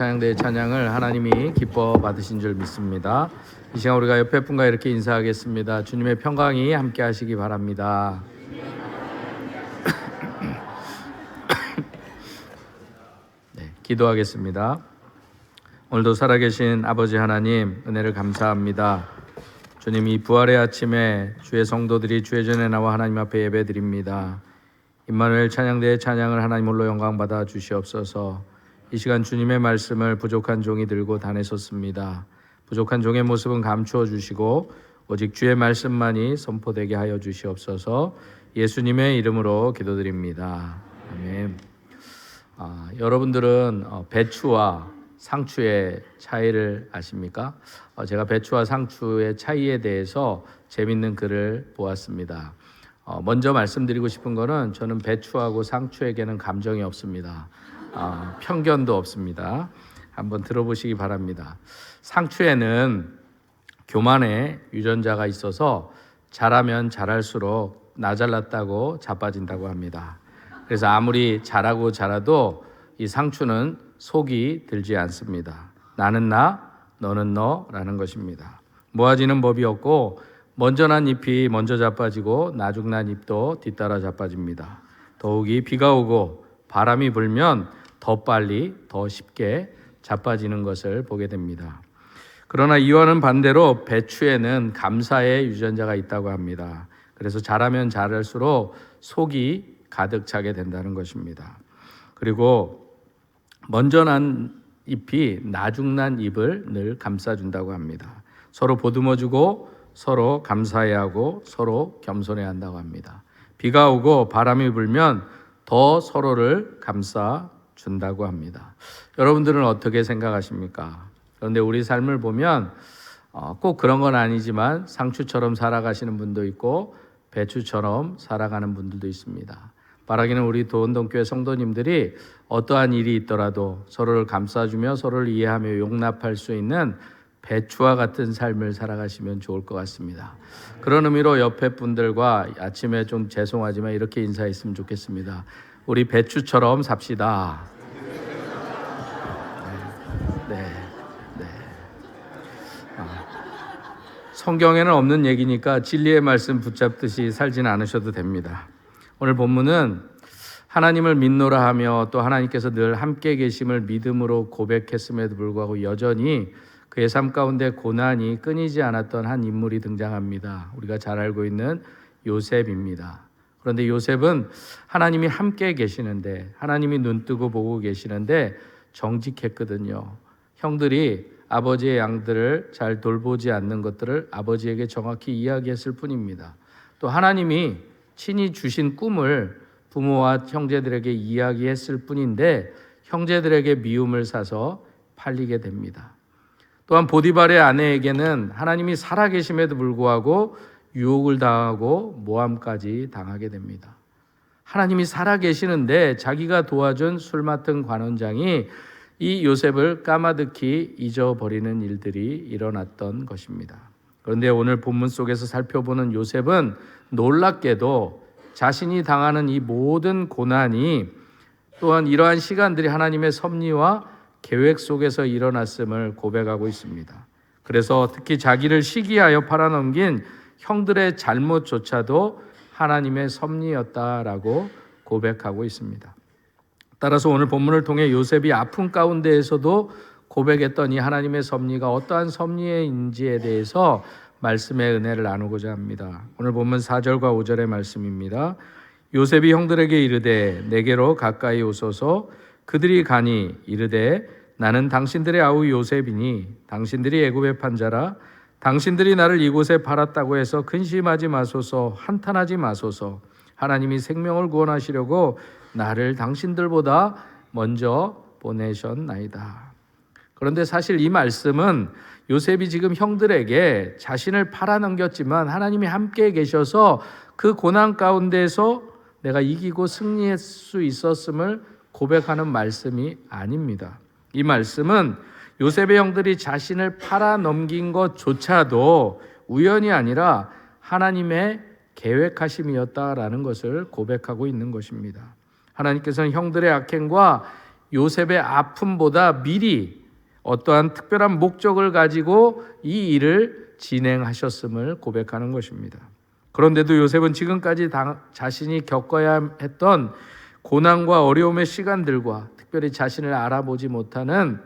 찬양대의 찬양을 하나님이 기뻐 받으신 줄 믿습니다. 이 시간 우리가 옆에 분과 이렇게 인사하겠습니다. 주님의 평강이 함께 하시기 바랍니다. 네, 기도하겠습니다. 오늘도 살아계신 아버지 하나님, 은혜를 감사합니다. 주님, 이 부활의 아침에 주의 성도들이 주의 전에 나와 하나님 앞에 예배드립니다. 임마누엘 찬양대의 찬양을 하나님 홀로 영광 받아 주시옵소서. 이 시간 주님의 말씀을 부족한 종이 들고 단에 섰습니다. 부족한 종의 모습은 감추어 주시고 오직 주의 말씀만이 선포되게 하여 주시옵소서. 예수님의 이름으로 기도드립니다. 아멘. 여러분들은 배추와 상추의 차이를 아십니까? 제가 배추와 상추의 차이에 대해서 재밌는 글을 보았습니다. 먼저 말씀드리고 싶은 거는 저는 배추하고 상추에게는 감정이 없습니다. 편견도 없습니다. 한번 들어보시기 바랍니다. 상추에는 교만의 유전자가 있어서 자라면 자랄수록 나 잘났다고 자빠진다고 합니다. 그래서 아무리 자라고 자라도 이 상추는 속이 들지 않습니다. 나는 나, 너는 너라는 것입니다. 모아지는 법이 없고 먼저 난 잎이 먼저 자빠지고 나중 난 잎도 뒤따라 자빠집니다. 더욱이 비가 오고 바람이 불면 더 빨리 더 쉽게 자빠지는 것을 보게 됩니다. 그러나 이와는 반대로 배추에는 감사의 유전자가 있다고 합니다. 그래서 자라면 자랄수록 속이 가득 차게 된다는 것입니다. 그리고 먼저 난 잎이 나중 난 잎을 늘 감싸준다고 합니다. 서로 보듬어주고 서로 감사해야 하고 서로 겸손해야 한다고 합니다. 비가 오고 바람이 불면 더 서로를 감싸준다고 합니다. 여러분들은 어떻게 생각하십니까? 그런데 우리 삶을 보면 꼭 그런 건 아니지만 상추처럼 살아가시는 분도 있고 배추처럼 살아가는 분들도 있습니다. 바라기는 우리 도원동교회 성도님들이 어떠한 일이 있더라도 서로를 감싸주며 서로를 이해하며 용납할 수 있는 배추와 같은 삶을 살아가시면 좋을 것 같습니다. 그런 의미로 옆에 분들과 아침에 좀 죄송하지만 이렇게 인사했으면 좋겠습니다. 우리 배추처럼 삽시다. 네. 성경에는 없는 얘기니까 진리의 말씀 붙잡듯이 살지는 않으셔도 됩니다. 오늘 본문은 하나님을 믿노라 하며 또 하나님께서 늘 함께 계심을 믿음으로 고백했음에도 불구하고 여전히 그의 삶 가운데 고난이 끊이지 않았던 한 인물이 등장합니다. 우리가 잘 알고 있는 요셉입니다. 그런데 요셉은 하나님이 함께 계시는데 하나님이 눈뜨고 보고 계시는데 정직했거든요. 형들이 아버지의 양들을 잘 돌보지 않는 것들을 아버지에게 정확히 이야기했을 뿐입니다. 또 하나님이 친히 주신 꿈을 부모와 형제들에게 이야기했을 뿐인데 형제들에게 미움을 사서 팔리게 됩니다. 또한 보디발의 아내에게는 하나님이 살아계심에도 불구하고 유혹을 당하고 모함까지 당하게 됩니다. 하나님이 살아계시는데 자기가 도와준 술 맡은 관원장이 이 요셉을 까마득히 잊어버리는 일들이 일어났던 것입니다. 그런데 오늘 본문 속에서 살펴보는 요셉은 놀랍게도 자신이 당하는 이 모든 고난이 또한 이러한 시간들이 하나님의 섭리와 계획 속에서 일어났음을 고백하고 있습니다. 그래서 특히 자기를 시기하여 팔아넘긴 형들의 잘못조차도 하나님의 섭리였다라고 고백하고 있습니다. 따라서 오늘 본문을 통해 요셉이 아픔 가운데에서도 고백했던 이 하나님의 섭리가 어떠한 섭리인지에 대해서 말씀의 은혜를 나누고자 합니다. 오늘 본문 4절과 5절의 말씀입니다. 요셉이 형들에게 이르되 내게로 가까이 오소서. 그들이 가니 이르되 나는 당신들의 아우 요셉이니 당신들이 애굽에 판 자라. 당신들이 나를 이곳에 팔았다고 해서 근심하지 마소서. 한탄하지 마소서. 하나님이 생명을 구원하시려고 나를 당신들보다 먼저 보내셨나이다. 그런데 사실 이 말씀은 요셉이 지금 형들에게 자신을 팔아넘겼지만 하나님이 함께 계셔서 그 고난 가운데서 내가 이기고 승리할 수 있었음을 고백하는 말씀이 아닙니다. 이 말씀은 요셉의 형들이 자신을 팔아넘긴 것조차도 우연이 아니라 하나님의 계획하심이었다라는 것을 고백하고 있는 것입니다. 하나님께서는 형들의 악행과 요셉의 아픔보다 미리 어떠한 특별한 목적을 가지고 이 일을 진행하셨음을 고백하는 것입니다. 그런데도 요셉은 지금까지 자신이 겪어야 했던 고난과 어려움의 시간들과 특별히 자신을 알아보지 못하는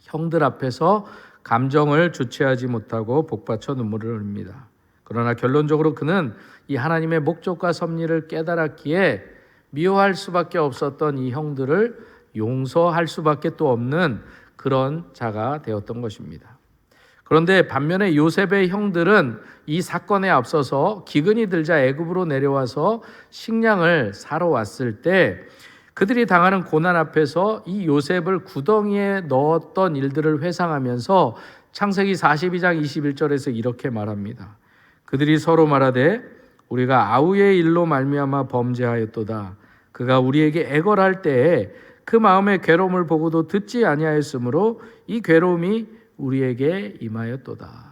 형들 앞에서 감정을 주체하지 못하고 복받쳐 눈물을 흘립니다. 그러나 결론적으로 그는 이 하나님의 목적과 섭리를 깨달았기에 미워할 수밖에 없었던 이 형들을 용서할 수밖에 또 없는 그런 자가 되었던 것입니다. 그런데 반면에 요셉의 형들은 이 사건에 앞서서 기근이 들자 애굽으로 내려와서 식량을 사러 왔을 때 그들이 당하는 고난 앞에서 이 요셉을 구덩이에 넣었던 일들을 회상하면서 창세기 42장 21절에서 이렇게 말합니다. 그들이 서로 말하되 우리가 아우의 일로 말미암아 범죄하였도다. 그가 우리에게 애걸할 때에 그 마음의 괴로움을 보고도 듣지 아니하였으므로 이 괴로움이 우리에게 임하였도다.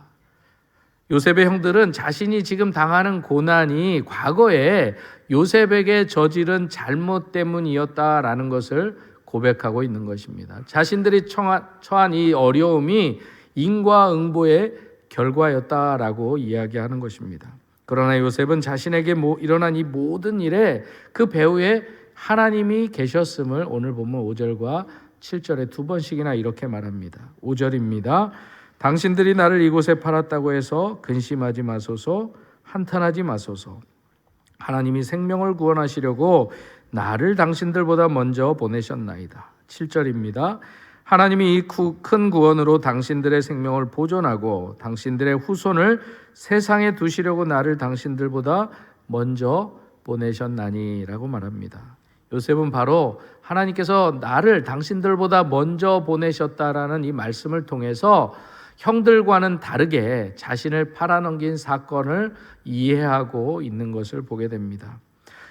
요셉의 형들은 자신이 지금 당하는 고난이 과거에 요셉에게 저지른 잘못 때문이었다라는 것을 고백하고 있는 것입니다. 자신들이 처한 이 어려움이 인과응보의 결과였다라고 이야기하는 것입니다. 그러나 요셉은 자신에게 일어난 이 모든 일에 그 배후에 하나님이 계셨음을 오늘 보면 5절과 7절에 두 번씩이나 이렇게 말합니다. 5절입니다. 당신들이 나를 이곳에 팔았다고 해서 근심하지 마소서, 한탄하지 마소서. 하나님이 생명을 구원하시려고 나를 당신들보다 먼저 보내셨나이다. 7절입니다. 하나님이 이 큰 구원으로 당신들의 생명을 보존하고 당신들의 후손을 세상에 두시려고 나를 당신들보다 먼저 보내셨나니라고 말합니다. 요셉은 바로 하나님께서 나를 당신들보다 먼저 보내셨다라는 이 말씀을 통해서 형들과는 다르게 자신을 팔아넘긴 사건을 이해하고 있는 것을 보게 됩니다.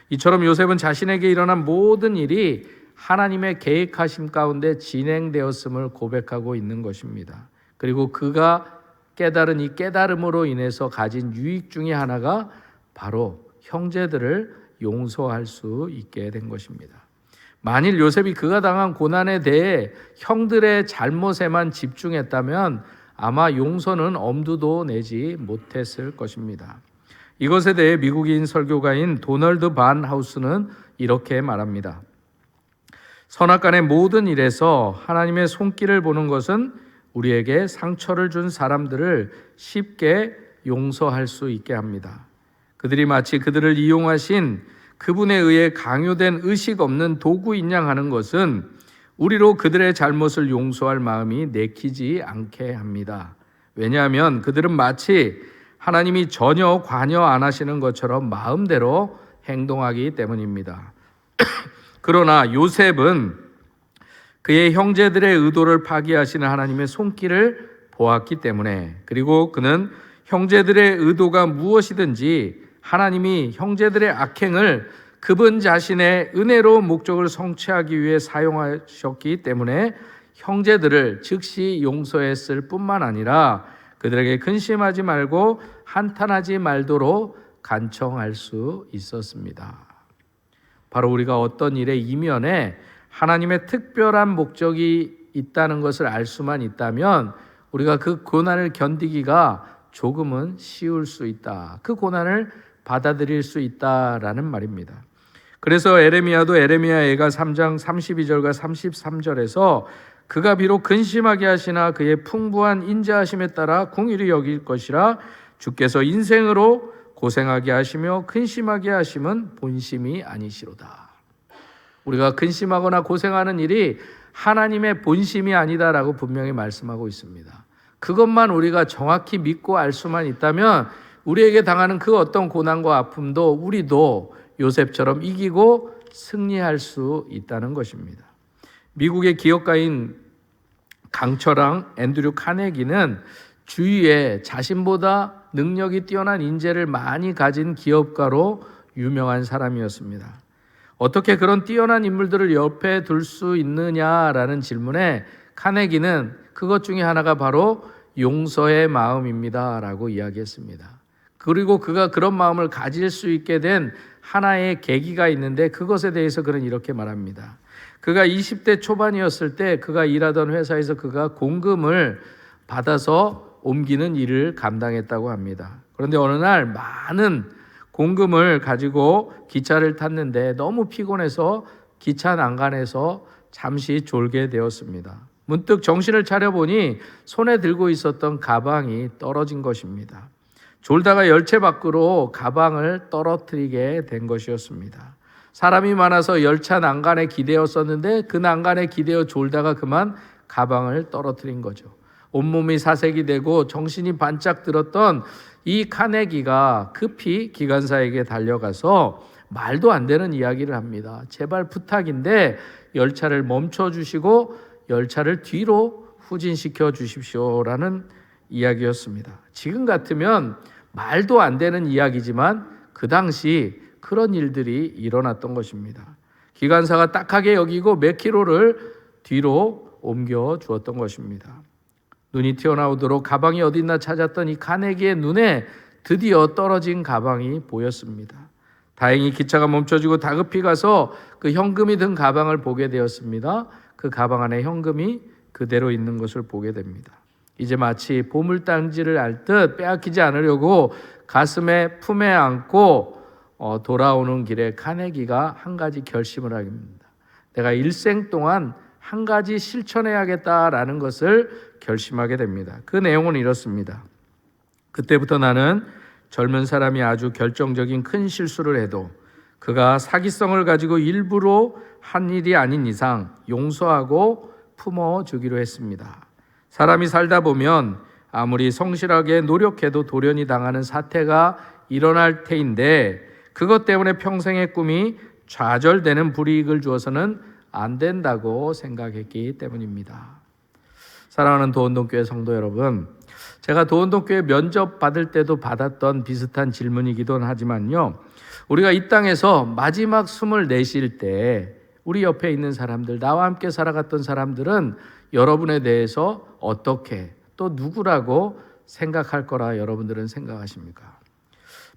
이처럼 요셉은 자신에게 일어난 모든 일이 하나님의 계획하심 가운데 진행되었음을 고백하고 있는 것입니다. 그리고 그가 깨달은 이 깨달음으로 인해서 가진 유익 중에 하나가 바로 형제들을 용서할 수 있게 된 것입니다. 만일 요셉이 그가 당한 고난에 대해 형들의 잘못에만 집중했다면 아마 용서는 엄두도 내지 못했을 것입니다. 이것에 대해 미국인 설교가인 도널드 반 하우스는 이렇게 말합니다. 선악간의 모든 일에서 하나님의 손길을 보는 것은 우리에게 상처를 준 사람들을 쉽게 용서할 수 있게 합니다. 그들이 마치 그들을 이용하신 그분에 의해 강요된 의식 없는 도구인 양 하는 것은 우리로 그들의 잘못을 용서할 마음이 내키지 않게 합니다. 왜냐하면 그들은 마치 하나님이 전혀 관여 안 하시는 것처럼 마음대로 행동하기 때문입니다. 그러나 요셉은 그의 형제들의 의도를 파기하시는 하나님의 손길을 보았기 때문에, 그리고 그는 형제들의 의도가 무엇이든지 하나님이 형제들의 악행을 그분 자신의 은혜로운 목적을 성취하기 위해 사용하셨기 때문에 형제들을 즉시 용서했을 뿐만 아니라 그들에게 근심하지 말고 한탄하지 말도록 간청할 수 있었습니다. 바로 우리가 어떤 일의 이면에 하나님의 특별한 목적이 있다는 것을 알 수만 있다면 우리가 그 고난을 견디기가 조금은 쉬울 수 있다. 그 고난을 받아들일 수 있다라는 말입니다. 그래서 에레미야도 에레미야애가 3장 32절과 33절에서 그가 비록 근심하게 하시나 그의 풍부한 인자하심에 따라 궁휼히 여길 것이라 주께서 인생으로 고생하게 하시며 근심하게 하심은 본심이 아니시로다. 우리가 근심하거나 고생하는 일이 하나님의 본심이 아니다라고 분명히 말씀하고 있습니다. 그것만 우리가 정확히 믿고 알 수만 있다면 우리에게 당하는 그 어떤 고난과 아픔도 우리도 요셉처럼 이기고 승리할 수 있다는 것입니다. 미국의 기업가인 강철왕 앤드류 카네기는 주위에 자신보다 능력이 뛰어난 인재를 많이 가진 기업가로 유명한 사람이었습니다. 어떻게 그런 뛰어난 인물들을 옆에 둘 수 있느냐라는 질문에 카네기는 그것 중에 하나가 바로 용서의 마음입니다 라고 이야기했습니다. 그리고 그가 그런 마음을 가질 수 있게 된 하나의 계기가 있는데 그것에 대해서 그는 이렇게 말합니다. 그가 20대 초반이었을 때 그가 일하던 회사에서 그가 공금을 받아서 옮기는 일을 감당했다고 합니다. 그런데 어느 날 많은 공금을 가지고 기차를 탔는데 너무 피곤해서 기차 난간에서 잠시 졸게 되었습니다. 문득 정신을 차려보니 손에 들고 있었던 가방이 떨어진 것입니다. 졸다가 열차 밖으로 가방을 떨어뜨리게 된 것이었습니다. 사람이 많아서 열차 난간에 기대었었는데 그 난간에 기대어 졸다가 그만 가방을 떨어뜨린 거죠. 온몸이 사색이 되고 정신이 반짝 들었던 이 카네기가 급히 기관사에게 달려가서 말도 안 되는 이야기를 합니다. 제발 부탁인데 열차를 멈춰주시고 열차를 뒤로 후진시켜 주십시오라는 이야기였습니다. 지금 같으면 말도 안 되는 이야기지만 그 당시 그런 일들이 일어났던 것입니다. 기관사가 딱하게 여기고 몇 킬로를 뒤로 옮겨 주었던 것입니다. 눈이 튀어나오도록 가방이 어디 있나 찾았던 이 카네기의 눈에 드디어 떨어진 가방이 보였습니다. 다행히 기차가 멈춰지고 다급히 가서 그 현금이 든 가방을 보게 되었습니다. 그 가방 안에 현금이 그대로 있는 것을 보게 됩니다. 이제 마치 보물단지를 알 듯 빼앗기지 않으려고 가슴에 품에 안고 돌아오는 길에 카네기가 한 가지 결심을 하게 됩니다. 내가 일생 동안 한 가지 실천해야겠다라는 것을 결심하게 됩니다. 그 내용은 이렇습니다. 그때부터 나는 젊은 사람이 아주 결정적인 큰 실수를 해도 그가 사기성을 가지고 일부러 한 일이 아닌 이상 용서하고 품어주기로 했습니다. 사람이 살다 보면 아무리 성실하게 노력해도 돌연히 당하는 사태가 일어날 테인데 그것 때문에 평생의 꿈이 좌절되는 불이익을 주어서는 안 된다고 생각했기 때문입니다. 사랑하는 도원동교회 성도 여러분, 제가 도원동교회 면접 받을 때도 받았던 비슷한 질문이기도 하지만요, 우리가 이 땅에서 마지막 숨을 내쉴 때 우리 옆에 있는 사람들, 나와 함께 살아갔던 사람들은 여러분에 대해서 어떻게 또 누구라고 생각할 거라 여러분들은 생각하십니까?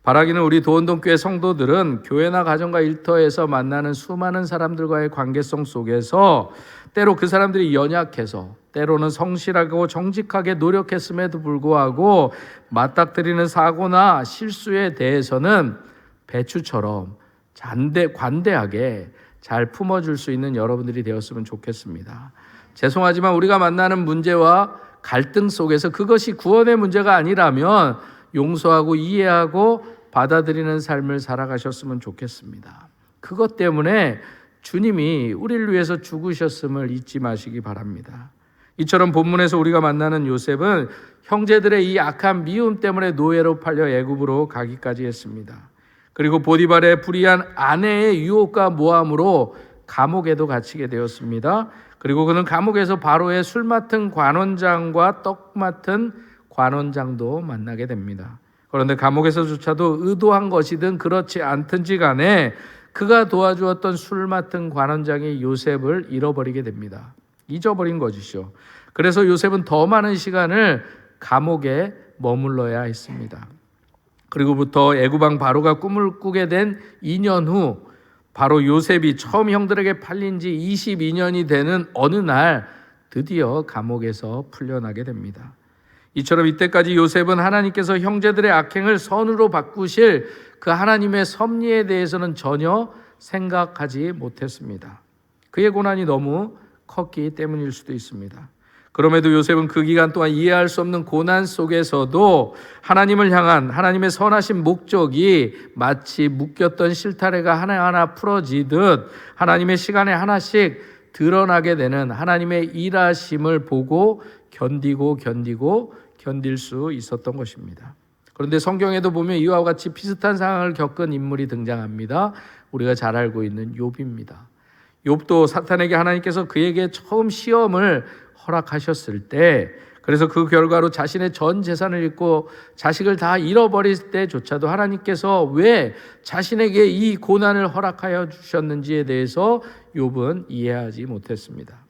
바라기는 우리 도원동교회 성도들은 교회나 가정과 일터에서 만나는 수많은 사람들과의 관계성 속에서 때로 그 사람들이 연약해서 때로는 성실하고 정직하게 노력했음에도 불구하고 맞닥뜨리는 사고나 실수에 대해서는 배추처럼 관대하게 잘 품어줄 수 있는 여러분들이 되었으면 좋겠습니다. 죄송하지만 우리가 만나는 문제와 갈등 속에서 그것이 구원의 문제가 아니라면 용서하고 이해하고 받아들이는 삶을 살아가셨으면 좋겠습니다. 그것 때문에 주님이 우리를 위해서 죽으셨음을 잊지 마시기 바랍니다. 이처럼 본문에서 우리가 만나는 요셉은 형제들의 이 악한 미움 때문에 노예로 팔려 애굽으로 가기까지 했습니다. 그리고 보디발의 불의한 아내의 유혹과 모함으로 감옥에도 갇히게 되었습니다. 그리고 그는 감옥에서 바로의 술 맡은 관원장과 떡 맡은 관원장도 만나게 됩니다. 그런데 감옥에서조차도 의도한 것이든 그렇지 않든지 간에 그가 도와주었던 술 맡은 관원장이 요셉을 잃어버리게 됩니다. 잊어버린 것이죠. 그래서 요셉은 더 많은 시간을 감옥에 머물러야 했습니다. 그리고부터 애굽왕 바로가 꿈을 꾸게 된 2년 후 바로 요셉이 처음 형들에게 팔린 지 22년이 되는 어느 날 드디어 감옥에서 풀려나게 됩니다. 이처럼 이때까지 요셉은 하나님께서 형제들의 악행을 선으로 바꾸실 그 하나님의 섭리에 대해서는 전혀 생각하지 못했습니다. 그의 고난이 너무 컸기 때문일 수도 있습니다. 그럼에도 요셉은 그 기간 동안 이해할 수 없는 고난 속에서도 하나님을 향한 하나님의 선하신 목적이 마치 묶였던 실타래가 하나하나 풀어지듯 하나님의 시간에 하나씩 드러나게 되는 하나님의 일하심을 보고 견딜 수 있었던 것입니다. 그런데 성경에도 보면 이와 같이 비슷한 상황을 겪은 인물이 등장합니다. 우리가 잘 알고 있는 욥입니다. 욥도 사탄에게 하나님께서 그에게 처음 시험을 허락하셨을 때, 그래서 그 결과로 자신의 전 재산을 잃고 자식을 다 잃어버릴 때조차도 하나님께서 왜 자신에게 이 고난을 허락하여 주셨는지에 대해서 욥은 이해하지 못했습니다.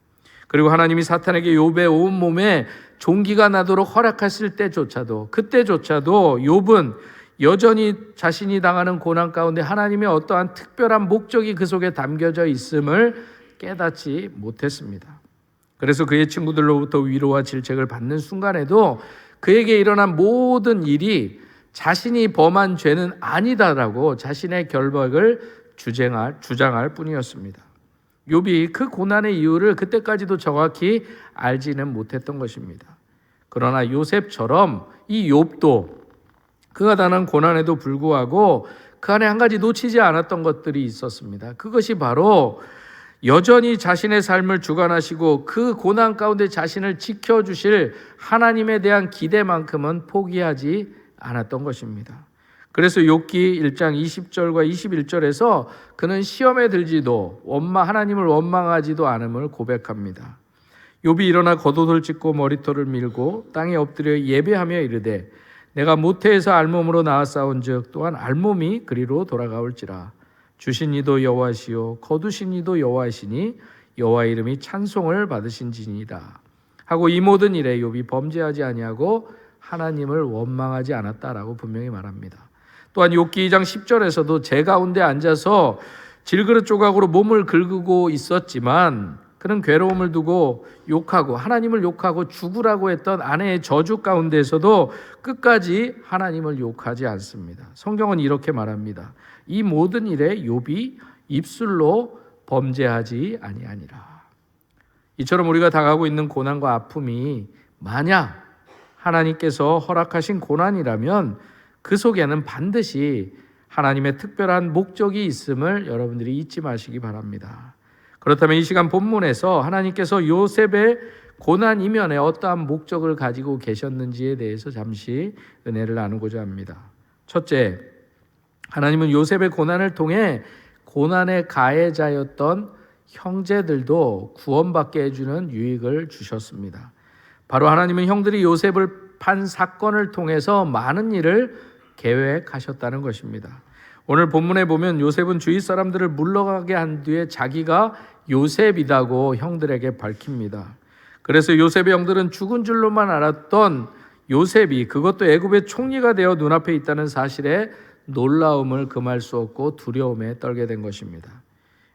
그리고 하나님이 사탄에게 욥의 온몸에 종기가 나도록 허락했을 때조차도, 그때조차도 욥은 여전히 자신이 당하는 고난 가운데 하나님의 어떠한 특별한 목적이 그 속에 담겨져 있음을 깨닫지 못했습니다. 그래서 그의 친구들로부터 위로와 질책을 받는 순간에도 그에게 일어난 모든 일이 자신이 범한 죄는 아니다라고 자신의 결박을 주장할 뿐이었습니다. 욥이 그 고난의 이유를 그때까지도 정확히 알지는 못했던 것입니다. 그러나 요셉처럼 이 욥도 그가 당한 고난에도 불구하고 그 안에 한 가지 놓치지 않았던 것들이 있었습니다. 그것이 바로 여전히 자신의 삶을 주관하시고 그 고난 가운데 자신을 지켜주실 하나님에 대한 기대만큼은 포기하지 않았던 것입니다. 그래서 욥기 1장 20절과 21절에서 그는 시험에 들지도 하나님을 원망하지도 않음을 고백합니다. 욥이 일어나 겉옷을 찢고 머리털을 밀고 땅에 엎드려 예배하며 이르되 내가 모태에서 알몸으로 나았사온즉 또한 알몸이 그리로 돌아가올지라. 주신 이도 여호와시요 거두신 이도 여호와시니 여호와의 이름이 찬송을 받으신지니이다 하고 이 모든 일에 욥이 범죄하지 아니하고 하나님을 원망하지 않았다라고 분명히 말합니다. 또한 욥기 2장 10절에서도 제 가운데 앉아서 질그릇 조각으로 몸을 긁고 있었지만 그는 괴로움을 두고 욕하고 하나님을 욕하고 죽으라고 했던 아내의 저주 가운데에서도 끝까지 하나님을 욕하지 않습니다. 성경은 이렇게 말합니다. 이 모든 일에 욥이 입술로 범죄하지 아니하니라. 이처럼 우리가 당하고 있는 고난과 아픔이 만약 하나님께서 허락하신 고난이라면 그 속에는 반드시 하나님의 특별한 목적이 있음을 여러분들이 잊지 마시기 바랍니다. 그렇다면 이 시간 본문에서 하나님께서 요셉의 고난 이면에 어떠한 목적을 가지고 계셨는지에 대해서 잠시 은혜를 나누고자 합니다. 첫째, 하나님은 요셉의 고난을 통해 고난의 가해자였던 형제들도 구원받게 해주는 유익을 주셨습니다. 바로 하나님은 형들이 요셉을 판 사건을 통해서 많은 일을 계획하셨다는 것입니다. 오늘 본문에 보면 요셉은 주위 사람들을 물러가게 한 뒤에 자기가 요셉이라고 형들에게 밝힙니다. 그래서 요셉의 형들은 죽은 줄로만 알았던 요셉이 그것도 애굽의 총리가 되어 눈앞에 있다는 사실에 놀라움을 금할 수 없고 두려움에 떨게 된 것입니다.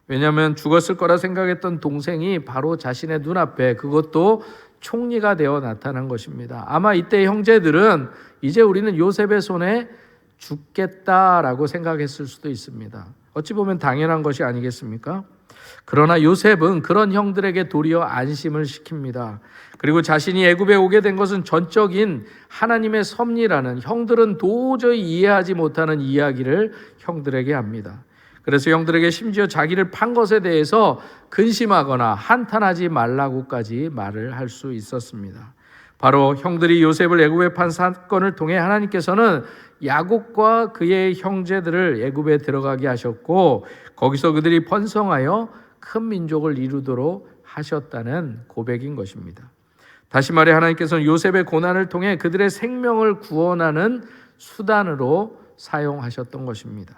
왜냐하면 죽었을 거라 생각했던 동생이 바로 자신의 눈앞에 그것도 총리가 되어 나타난 것입니다. 아마 이때 형제들은 이제 우리는 요셉의 손에 죽겠다라고 생각했을 수도 있습니다. 어찌 보면 당연한 것이 아니겠습니까? 그러나 요셉은 그런 형들에게 도리어 안심을 시킵니다. 그리고 자신이 애굽에 오게 된 것은 전적인 하나님의 섭리라는 형들은 도저히 이해하지 못하는 이야기를 형들에게 합니다. 그래서 형들에게 심지어 자기를 판 것에 대해서 근심하거나 한탄하지 말라고까지 말을 할 수 있었습니다. 바로 형들이 요셉을 애굽에 판 사건을 통해 하나님께서는 야곱과 그의 형제들을 애굽에 들어가게 하셨고 거기서 그들이 번성하여 큰 민족을 이루도록 하셨다는 고백인 것입니다. 다시 말해 하나님께서는 요셉의 고난을 통해 그들의 생명을 구원하는 수단으로 사용하셨던 것입니다.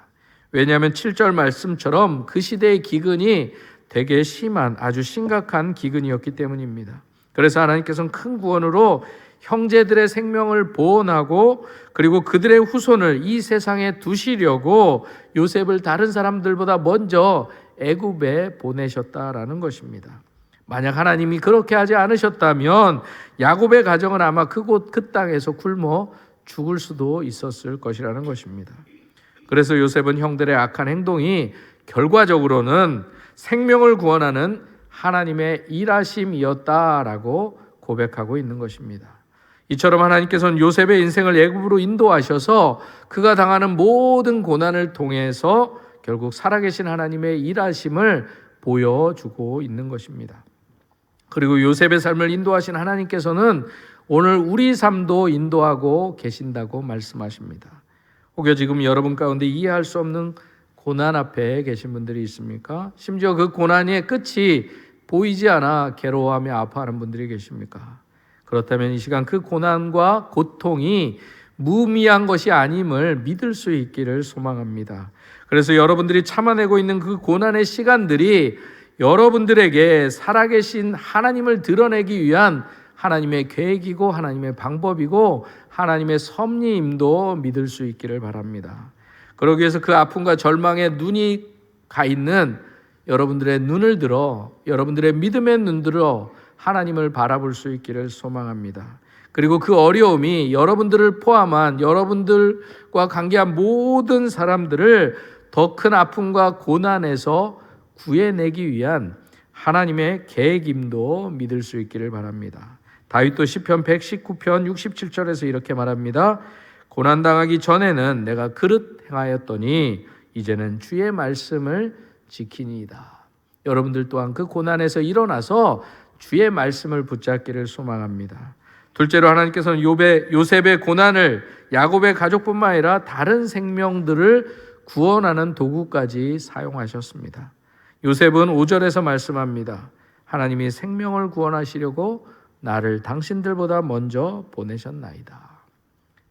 왜냐하면 7절 말씀처럼 그 시대의 기근이 되게 심한 아주 심각한 기근이었기 때문입니다. 그래서 하나님께서는 큰 구원으로 형제들의 생명을 보존하고 그리고 그들의 후손을 이 세상에 두시려고 요셉을 다른 사람들보다 먼저 애굽에 보내셨다라는 것입니다. 만약 하나님이 그렇게 하지 않으셨다면 야곱의 가정은 아마 그곳 그 땅에서 굶어 죽을 수도 있었을 것이라는 것입니다. 그래서 요셉은 형들의 악한 행동이 결과적으로는 생명을 구원하는 하나님의 일하심이었다라고 고백하고 있는 것입니다. 이처럼 하나님께서는 요셉의 인생을 애굽으로 인도하셔서 그가 당하는 모든 고난을 통해서 결국 살아계신 하나님의 일하심을 보여주고 있는 것입니다. 그리고 요셉의 삶을 인도하신 하나님께서는 오늘 우리 삶도 인도하고 계신다고 말씀하십니다. 혹여 지금 여러분 가운데 이해할 수 없는 고난 앞에 계신 분들이 있습니까? 심지어 그 고난의 끝이 보이지 않아 괴로워하며 아파하는 분들이 계십니까? 그렇다면 이 시간 그 고난과 고통이 무의미한 것이 아님을 믿을 수 있기를 소망합니다. 그래서 여러분들이 참아내고 있는 그 고난의 시간들이 여러분들에게 살아계신 하나님을 드러내기 위한 하나님의 계획이고 하나님의 방법이고 하나님의 섭리임도 믿을 수 있기를 바랍니다. 그러기 위해서 그 아픔과 절망에 눈이 가 있는 여러분들의 눈을 들어, 여러분들의 믿음의 눈 들어 하나님을 바라볼 수 있기를 소망합니다. 그리고 그 어려움이 여러분들을 포함한 여러분들과 관계한 모든 사람들을 더 큰 아픔과 고난에서 구해내기 위한 하나님의 계획임도 믿을 수 있기를 바랍니다. 다윗도 시편 119편 67절에서 이렇게 말합니다. 고난당하기 전에는 내가 그릇 행하였더니 이제는 주의 말씀을 지키니이다. 여러분들 또한 그 고난에서 일어나서 주의 말씀을 붙잡기를 소망합니다. 둘째로 하나님께서는 요셉의 고난을 야곱의 가족뿐만 아니라 다른 생명들을 구원하는 도구까지 사용하셨습니다. 요셉은 5절에서 말씀합니다. 하나님이 생명을 구원하시려고 나를 당신들보다 먼저 보내셨나이다.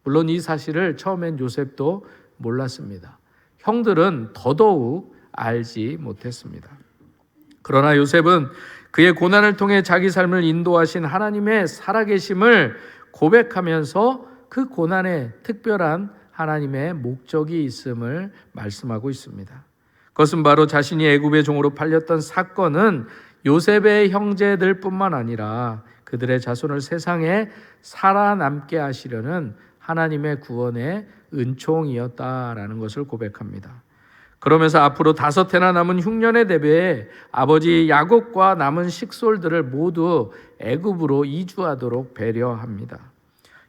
물론 이 사실을 처음엔 요셉도 몰랐습니다. 형들은 더더욱 알지 못했습니다. 그러나 요셉은 그의 고난을 통해 자기 삶을 인도하신 하나님의 살아계심을 고백하면서 그 고난에 특별한 하나님의 목적이 있음을 말씀하고 있습니다. 그것은 바로 자신이 애굽의 종으로 팔렸던 사건은 요셉의 형제들뿐만 아니라 그들의 자손을 세상에 살아남게 하시려는 하나님의 구원의 은총이었다라는 것을 고백합니다. 그러면서 앞으로 5해나 남은 흉년에 대비해 아버지 야곱과 남은 식솔들을 모두 애굽으로 이주하도록 배려합니다.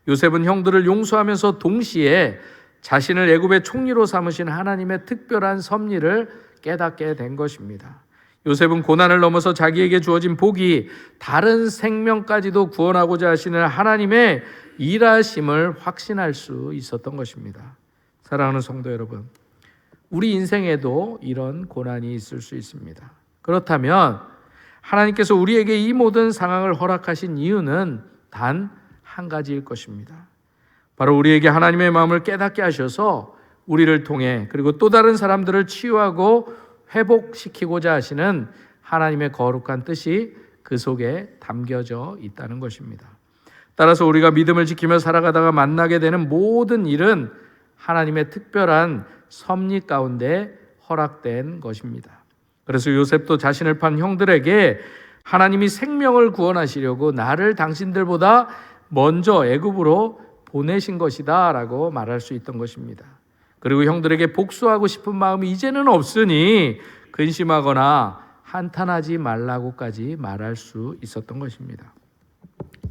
요셉은 형들을 용서하면서 동시에 자신을 애굽의 총리로 삼으신 하나님의 특별한 섭리를 깨닫게 된 것입니다. 요셉은 고난을 넘어서 자기에게 주어진 복이 다른 생명까지도 구원하고자 하시는 하나님의 일하심을 확신할 수 있었던 것입니다. 사랑하는 성도 여러분, 우리 인생에도 이런 고난이 있을 수 있습니다. 그렇다면 하나님께서 우리에게 이 모든 상황을 허락하신 이유는 단 한 가지일 것입니다. 바로 우리에게 하나님의 마음을 깨닫게 하셔서 우리를 통해 그리고 또 다른 사람들을 치유하고 회복시키고자 하시는 하나님의 거룩한 뜻이 그 속에 담겨져 있다는 것입니다. 따라서 우리가 믿음을 지키며 살아가다가 만나게 되는 모든 일은 하나님의 특별한 섭리 가운데 허락된 것입니다. 그래서 요셉도 자신을 판 형들에게 하나님이 생명을 구원하시려고 나를 당신들보다 먼저 애굽으로 보내신 것이다 라고 말할 수 있던 것입니다. 그리고 형들에게 복수하고 싶은 마음이 이제는 없으니 근심하거나 한탄하지 말라고까지 말할 수 있었던 것입니다.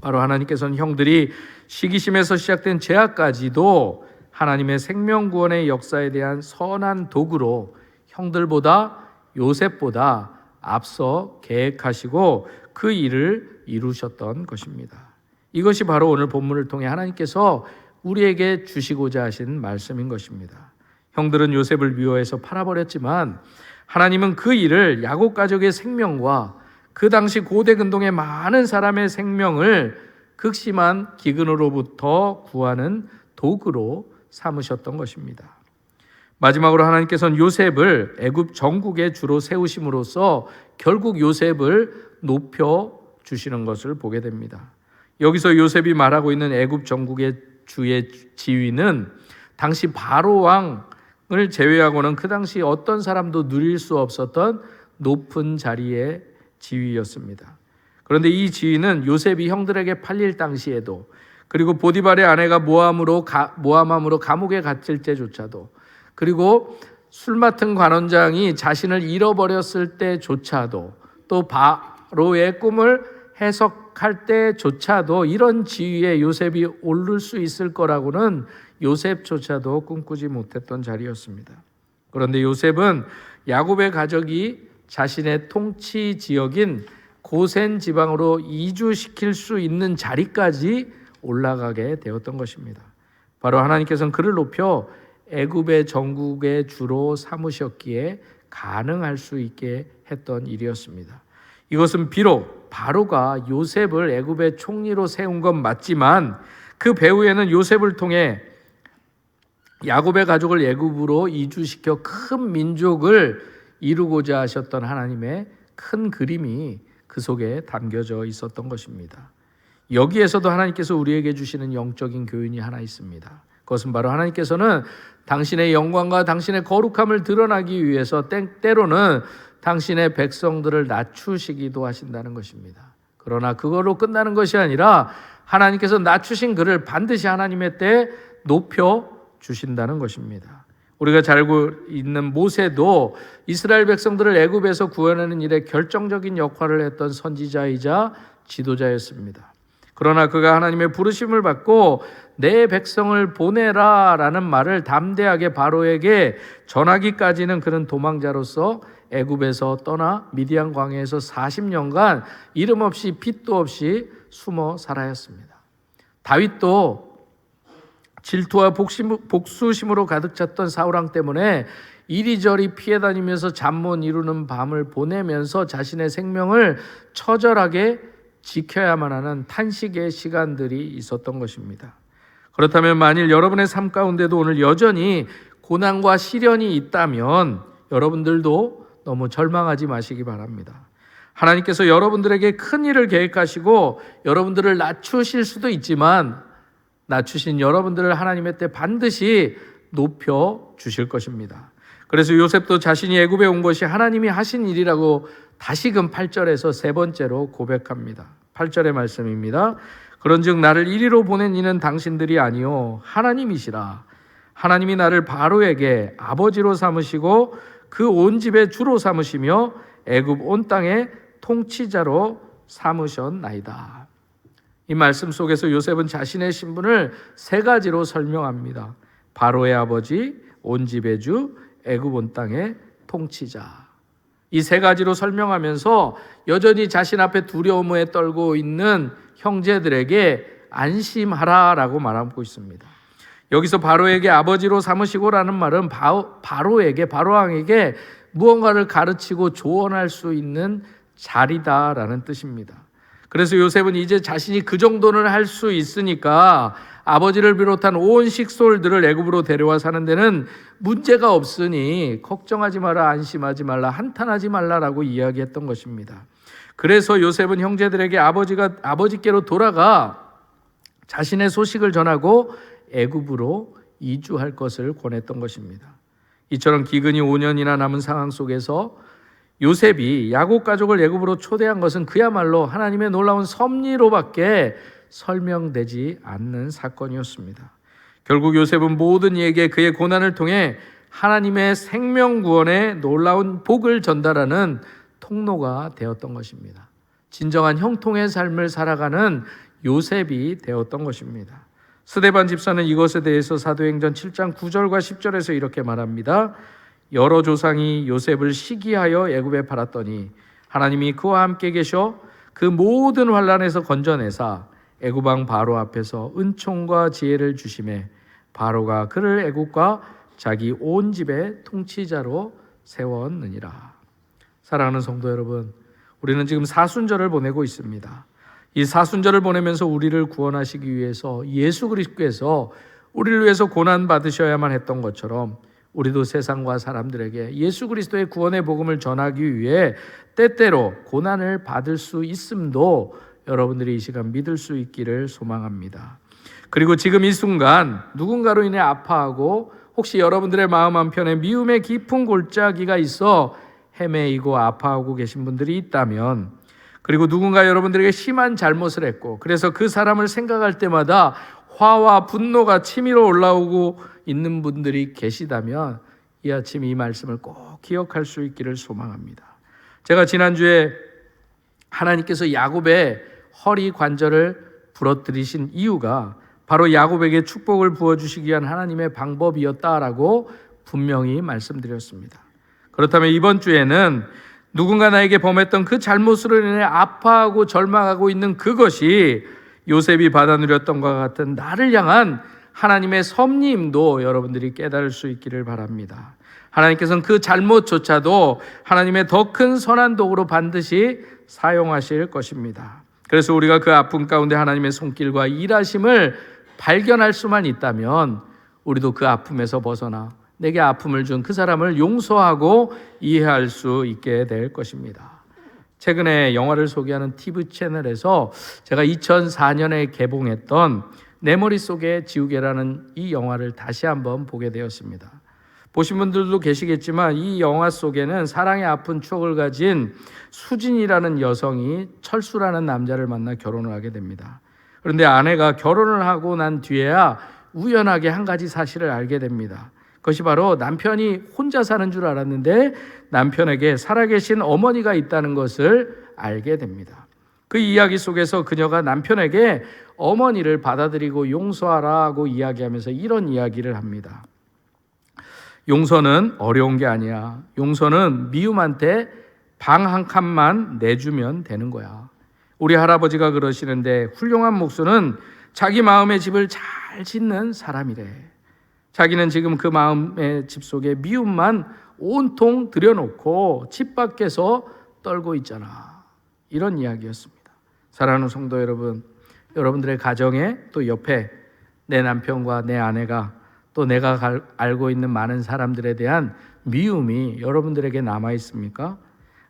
바로 하나님께서는 형들이 시기심에서 시작된 죄악까지도 하나님의 생명구원의 역사에 대한 선한 도구로 형들보다 요셉보다 앞서 계획하시고 그 일을 이루셨던 것입니다. 이것이 바로 오늘 본문을 통해 하나님께서 우리에게 주시고자 하신 말씀인 것입니다. 형들은 요셉을 미워해서 팔아버렸지만 하나님은 그 일을 야곱 가족의 생명과 그 당시 고대 근동의 많은 사람의 생명을 극심한 기근으로부터 구하는 도구로 삼으셨던 것입니다. 마지막으로 하나님께서는 요셉을 애굽 전국의 주로 세우심으로써 결국 요셉을 높여 주시는 것을 보게 됩니다. 여기서 요셉이 말하고 있는 애굽 전국의 주의 지위는 당시 바로 왕을 제외하고는 그 당시 어떤 사람도 누릴 수 없었던 높은 자리의 지위였습니다. 그런데 이 지위는 요셉이 형들에게 팔릴 당시에도 그리고 보디발의 아내가 모함으로 감옥에 갇힐 때조차도 그리고 술 맡은 관원장이 자신을 잃어버렸을 때조차도 또 바로의 꿈을 해석할 때조차도 이런 지위에 요셉이 오를 수 있을 거라고는 요셉조차도 꿈꾸지 못했던 자리였습니다. 그런데 요셉은 야곱의 가족이 자신의 통치 지역인 고센 지방으로 이주시킬 수 있는 자리까지 올라가게 되었던 것입니다. 바로 하나님께서는 그를 높여 애굽의 전국의 주로 삼으셨기에 가능할 수 있게 했던 일이었습니다. 이것은 비록 바로가 요셉을 애굽의 총리로 세운 건 맞지만 그 배후에는 요셉을 통해 야곱의 가족을 애굽으로 이주시켜 큰 민족을 이루고자 하셨던 하나님의 큰 그림이 그 속에 담겨져 있었던 것입니다. 여기에서도 하나님께서 우리에게 주시는 영적인 교훈이 하나 있습니다. 그것은 바로 하나님께서는 당신의 영광과 당신의 거룩함을 드러나기 위해서 때로는 당신의 백성들을 낮추시기도 하신다는 것입니다. 그러나 그걸로 끝나는 것이 아니라 하나님께서 낮추신 그를 반드시 하나님의 때에 높여 주신다는 것입니다. 우리가 잘 알고 있는 모세도 이스라엘 백성들을 애굽에서 구원하는 일에 결정적인 역할을 했던 선지자이자 지도자였습니다. 그러나 그가 하나님의 부르심을 받고 내 백성을 보내라 라는 말을 담대하게 바로에게 전하기까지는 그는 도망자로서 애굽에서 떠나 미디안 광야에서 40년간 이름 없이 빛도 없이 숨어 살아야 했습니다. 다윗도 질투와 복수심으로 가득 찼던 사울왕 때문에 이리저리 피해 다니면서 잠 못 이루는 밤을 보내면서 자신의 생명을 처절하게 지켜야만 하는 탄식의 시간들이 있었던 것입니다. 그렇다면 만일 여러분의 삶 가운데도 오늘 여전히 고난과 시련이 있다면 여러분들도 너무 절망하지 마시기 바랍니다. 하나님께서 여러분들에게 큰 일을 계획하시고 여러분들을 낮추실 수도 있지만 낮추신 여러분들을 하나님의 때 반드시 높여 주실 것입니다. 그래서 요셉도 자신이 애굽에 온 것이 하나님이 하신 일이라고 다시금 8절에서 세 번째로 고백합니다. 8절의 말씀입니다. 그런즉 나를 이리로 보낸 이는 당신들이 아니요 하나님이시라. 하나님이 나를 바로에게 아버지로 삼으시고 그 온 집의 주로 삼으시며 애굽 온 땅의 통치자로 삼으셨나이다. 이 말씀 속에서 요셉은 자신의 신분을 세 가지로 설명합니다. 바로의 아버지, 온 집의 주, 애굽 온 땅의 통치자. 이 세 가지로 설명하면서 여전히 자신 앞에 두려움에 떨고 있는 형제들에게 안심하라라고 말하고 있습니다. 여기서 바로에게 아버지로 삼으시고라는 말은 바로왕에게 무언가를 가르치고 조언할 수 있는 자리다라는 뜻입니다. 그래서 요셉은 이제 자신이 그 정도는 할 수 있으니까 아버지를 비롯한 온 식솔들을 애굽으로 데려와 사는 데는 문제가 없으니 걱정하지 마라, 안심하지 말라, 한탄하지 말라라고 이야기했던 것입니다. 그래서 요셉은 형제들에게 아버지께로 돌아가 자신의 소식을 전하고 애굽으로 이주할 것을 권했던 것입니다. 이처럼 기근이 5년이나 남은 상황 속에서 요셉이 야곱 가족을 애굽으로 초대한 것은 그야말로 하나님의 놀라운 섭리로밖에 설명되지 않는 사건이었습니다. 결국 요셉은 모든 이에게 그의 고난을 통해 하나님의 생명구원의 놀라운 복을 전달하는 통로가 되었던 것입니다. 진정한 형통의 삶을 살아가는 요셉이 되었던 것입니다. 스데반 집사는 이것에 대해서 사도행전 7장 9절과 10절에서 이렇게 말합니다. 여러 조상이 요셉을 시기하여 애굽에 팔았더니 하나님이 그와 함께 계셔 그 모든 환난에서 건져내사 애굽 왕 바로 앞에서 은총과 지혜를 주심에 바로가 그를 애굽과 자기 온 집의 통치자로 세웠느니라. 사랑하는 성도 여러분, 우리는 지금 사순절을 보내고 있습니다. 이 사순절을 보내면서 우리를 구원하시기 위해서 예수 그리스도께서 우리를 위해서 고난 받으셔야만 했던 것처럼 우리도 세상과 사람들에게 예수 그리스도의 구원의 복음을 전하기 위해 때때로 고난을 받을 수 있음도 여러분들이 이 시간 믿을 수 있기를 소망합니다. 그리고 지금 이 순간 누군가로 인해 아파하고 혹시 여러분들의 마음 한편에 미움의 깊은 골짜기가 있어 헤매이고 아파하고 계신 분들이 있다면, 그리고 누군가 여러분들에게 심한 잘못을 했고 그래서 그 사람을 생각할 때마다 화와 분노가 치밀어 올라오고 있는 분들이 계시다면 이 아침 이 말씀을 꼭 기억할 수 있기를 소망합니다. 제가 지난주에 하나님께서 야곱의 허리 관절을 부러뜨리신 이유가 바로 야곱에게 축복을 부어주시기 위한 하나님의 방법이었다라고 분명히 말씀드렸습니다. 그렇다면 이번 주에는 누군가 나에게 범했던 그 잘못으로 인해 아파하고 절망하고 있는 그것이 요셉이 받아 누렸던 것과 같은 나를 향한 하나님의 섭리임도 여러분들이 깨달을 수 있기를 바랍니다. 하나님께서는 그 잘못조차도 하나님의 더 큰 선한 도구로 반드시 사용하실 것입니다. 그래서 우리가 그 아픔 가운데 하나님의 손길과 일하심을 발견할 수만 있다면 우리도 그 아픔에서 벗어나 내게 아픔을 준 그 사람을 용서하고 이해할 수 있게 될 것입니다. 최근에 영화를 소개하는 TV 채널에서 제가 2004년에 개봉했던 내 머릿속의 지우개라는 이 영화를 다시 한번 보게 되었습니다. 보신 분들도 계시겠지만 이 영화 속에는 사랑의 아픈 추억을 가진 수진이라는 여성이 철수라는 남자를 만나 결혼을 하게 됩니다. 그런데 아내가 결혼을 하고 난 뒤에야 우연하게 한 가지 사실을 알게 됩니다. 그것이 바로 남편이 혼자 사는 줄 알았는데 남편에게 살아계신 어머니가 있다는 것을 알게 됩니다. 그 이야기 속에서 그녀가 남편에게 어머니를 받아들이고 용서하라고 이야기하면서 이런 이야기를 합니다. 용서는 어려운 게 아니야. 용서는 미움한테 방 한 칸만 내주면 되는 거야. 우리 할아버지가 그러시는데 훌륭한 목수는 자기 마음의 집을 잘 짓는 사람이래. 자기는 지금 그 마음의 집 속에 미움만 온통 들여놓고 집 밖에서 떨고 있잖아. 이런 이야기였습니다. 사랑하는 성도 여러분, 여러분들의 가정에 또 옆에 내 남편과 내 아내가 또 내가 알고 있는 많은 사람들에 대한 미움이 여러분들에게 남아 있습니까?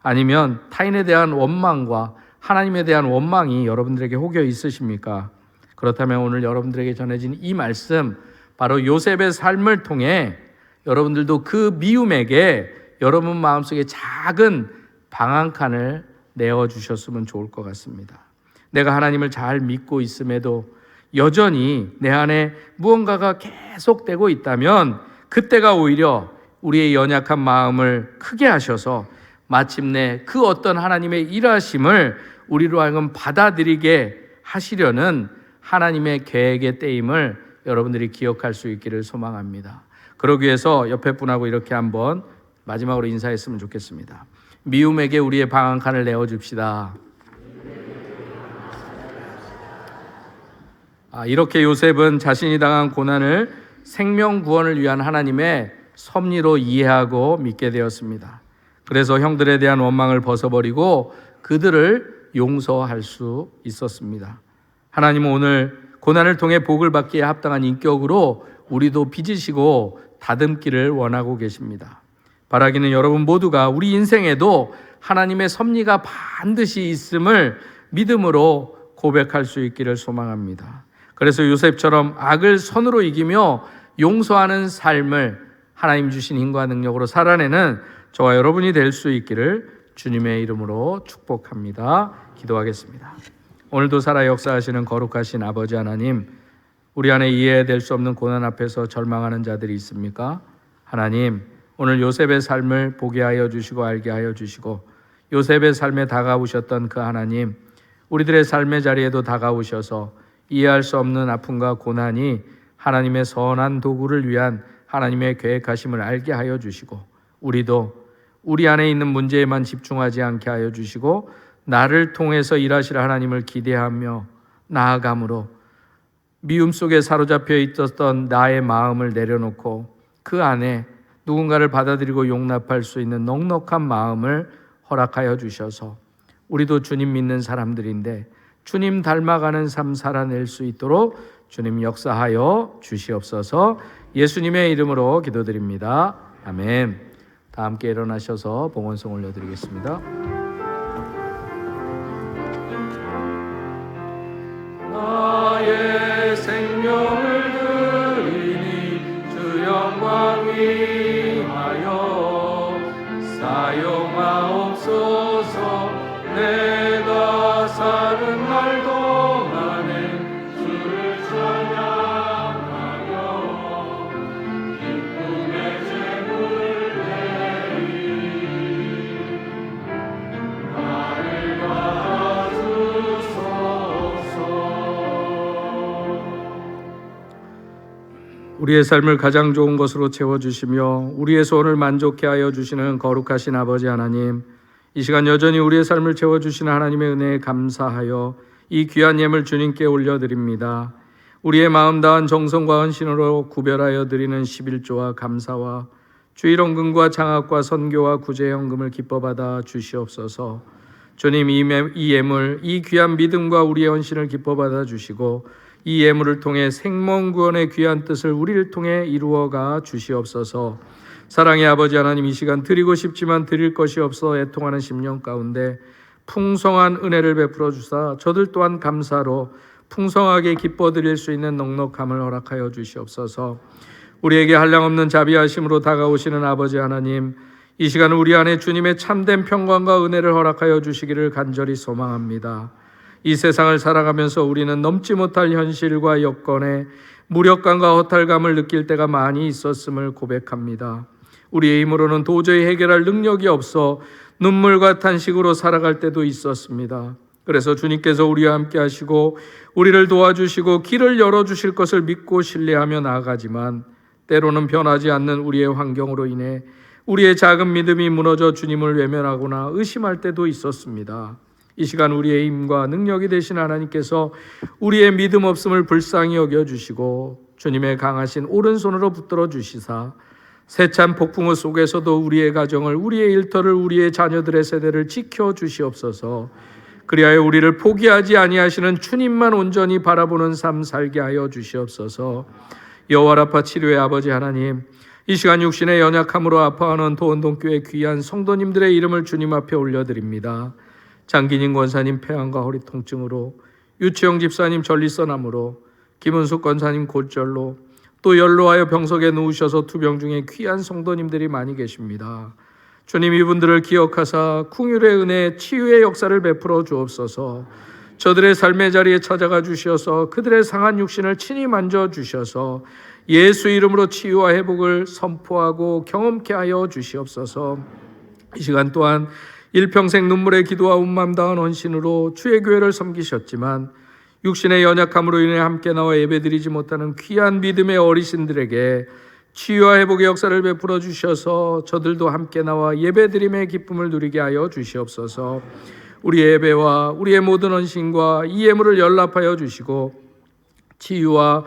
아니면 타인에 대한 원망과 하나님에 대한 원망이 여러분들에게 혹여 있으십니까? 그렇다면 오늘 여러분들에게 전해진 이 말씀, 바로 요셉의 삶을 통해 여러분들도 그 미움에게 여러분 마음속에 작은 방 한 칸을 내어주셨으면 좋을 것 같습니다. 내가 하나님을 잘 믿고 있음에도 여전히 내 안에 무언가가 계속되고 있다면 그때가 오히려 우리의 연약한 마음을 크게 하셔서 마침내 그 어떤 하나님의 일하심을 우리로 하여금 받아들이게 하시려는 하나님의 계획의 때임을 여러분들이 기억할 수 있기를 소망합니다. 그러기 위해서 옆에 분하고 이렇게 한번 마지막으로 인사했으면 좋겠습니다. 미움에게 우리의 방 한 칸을 내어줍시다. 이렇게 요셉은 자신이 당한 고난을 생명 구원을 위한 하나님의 섭리로 이해하고 믿게 되었습니다. 그래서 형들에 대한 원망을 벗어버리고 그들을 용서할 수 있었습니다. 하나님은 오늘 고난을 통해 복을 받기에 합당한 인격으로 우리도 빚으시고 다듬기를 원하고 계십니다. 바라기는 여러분 모두가 우리 인생에도 하나님의 섭리가 반드시 있음을 믿음으로 고백할 수 있기를 소망합니다. 그래서 요셉처럼 악을 선으로 이기며 용서하는 삶을 하나님 주신 힘과 능력으로 살아내는 저와 여러분이 될 수 있기를 주님의 이름으로 축복합니다. 기도하겠습니다. 오늘도 살아 역사하시는 거룩하신 아버지 하나님, 우리 안에 이해될 수 없는 고난 앞에서 절망하는 자들이 있습니까? 하나님, 오늘 요셉의 삶을 보게 하여 주시고 알게 하여 주시고 요셉의 삶에 다가오셨던 그 하나님, 우리들의 삶의 자리에도 다가오셔서 이해할 수 없는 아픔과 고난이 하나님의 선한 도구를 위한 하나님의 계획하심을 알게 하여 주시고 우리도 우리 안에 있는 문제에만 집중하지 않게 하여 주시고 나를 통해서 일하실 하나님을 기대하며 나아감으로 미움 속에 사로잡혀 있었던 나의 마음을 내려놓고 그 안에 누군가를 받아들이고 용납할 수 있는 넉넉한 마음을 허락하여 주셔서 우리도 주님 믿는 사람들인데 주님 닮아가는 삶 살아낼 수 있도록 주님 역사하여 주시옵소서. 예수님의 이름으로 기도드립니다. 아멘. 다 함께 일어나셔서 봉헌송 올려드리겠습니다. 나의 생명을 드리니 주 영광 위하여 사용하옵소서. 내가 사는 날 동안에 주를 찬양하며 기쁨의 제물을 드리니 나를 받아주소서. 우리의 삶을 가장 좋은 것으로 채워주시며 우리의 소원을 만족케 하여 주시는 거룩하신 아버지 하나님, 이 시간 여전히 우리의 삶을 채워주시는 하나님의 은혜에 감사하여 이 귀한 예물 주님께 올려드립니다. 우리의 마음 다한 정성과 헌신으로 구별하여 드리는 11조와 감사와 주일원금과 장학과 선교와 구제연금을 기뻐받아 주시옵소서. 주님, 이 예물, 이 귀한 믿음과 우리의 헌신을 기뻐받아 주시고 이 예물을 통해 생명구원의 귀한 뜻을 우리를 통해 이루어가 주시옵소서. 사랑의 아버지 하나님, 이 시간 드리고 싶지만 드릴 것이 없어 애통하는 심령 가운데 풍성한 은혜를 베풀어 주사 저들 또한 감사로 풍성하게 기뻐 드릴 수 있는 넉넉함을 허락하여 주시옵소서. 우리에게 한량없는 자비하심으로 다가오시는 아버지 하나님, 이 시간 우리 안에 주님의 참된 평강과 은혜를 허락하여 주시기를 간절히 소망합니다. 이 세상을 살아가면서 우리는 넘지 못할 현실과 여건에 무력감과 허탈감을 느낄 때가 많이 있었음을 고백합니다. 우리의 힘으로는 도저히 해결할 능력이 없어 눈물과 탄식으로 살아갈 때도 있었습니다. 그래서 주님께서 우리와 함께 하시고 우리를 도와주시고 길을 열어주실 것을 믿고 신뢰하며 나아가지만, 때로는 변하지 않는 우리의 환경으로 인해 우리의 작은 믿음이 무너져 주님을 외면하거나 의심할 때도 있었습니다. 이 시간 우리의 힘과 능력이 되신 하나님께서 우리의 믿음 없음을 불쌍히 여겨주시고 주님의 강하신 오른손으로 붙들어 주시사 세찬 폭풍우 속에서도 우리의 가정을, 우리의 일터를, 우리의 자녀들의 세대를 지켜주시옵소서. 그리하여 우리를 포기하지 아니하시는 주님만 온전히 바라보는 삶 살게 하여 주시옵소서. 여호와 라파 치료의 아버지 하나님, 이 시간 육신의 연약함으로 아파하는 도원동교회 귀한 성도님들의 이름을 주님 앞에 올려드립니다. 장기님 권사님 폐암과 허리 통증으로, 유치영 집사님 전립선암으로, 김은숙 권사님 골절로, 또 연로하여 병석에 누우셔서 투병 중에 귀한 성도님들이 많이 계십니다. 주님, 이분들을 기억하사 긍휼의 은혜, 치유의 역사를 베풀어 주옵소서. 저들의 삶의 자리에 찾아가 주셔서 그들의 상한 육신을 친히 만져 주셔서 예수 이름으로 치유와 회복을 선포하고 경험케 하여 주시옵소서. 이 시간 또한 일평생 눈물의 기도와 온마음 다한 헌신으로 주의 교회를 섬기셨지만 육신의 연약함으로 인해 함께 나와 예배드리지 못하는 귀한 믿음의 어르신들에게 치유와 회복의 역사를 베풀어 주셔서 저들도 함께 나와 예배드림의 기쁨을 누리게 하여 주시옵소서. 우리의 예배와 우리의 모든 헌신과 이 예물을 연락하여 주시고 치유와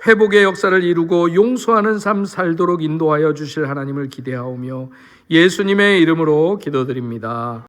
회복의 역사를 이루고 용서하는 삶 살도록 인도하여 주실 하나님을 기대하오며 예수님의 이름으로 기도드립니다.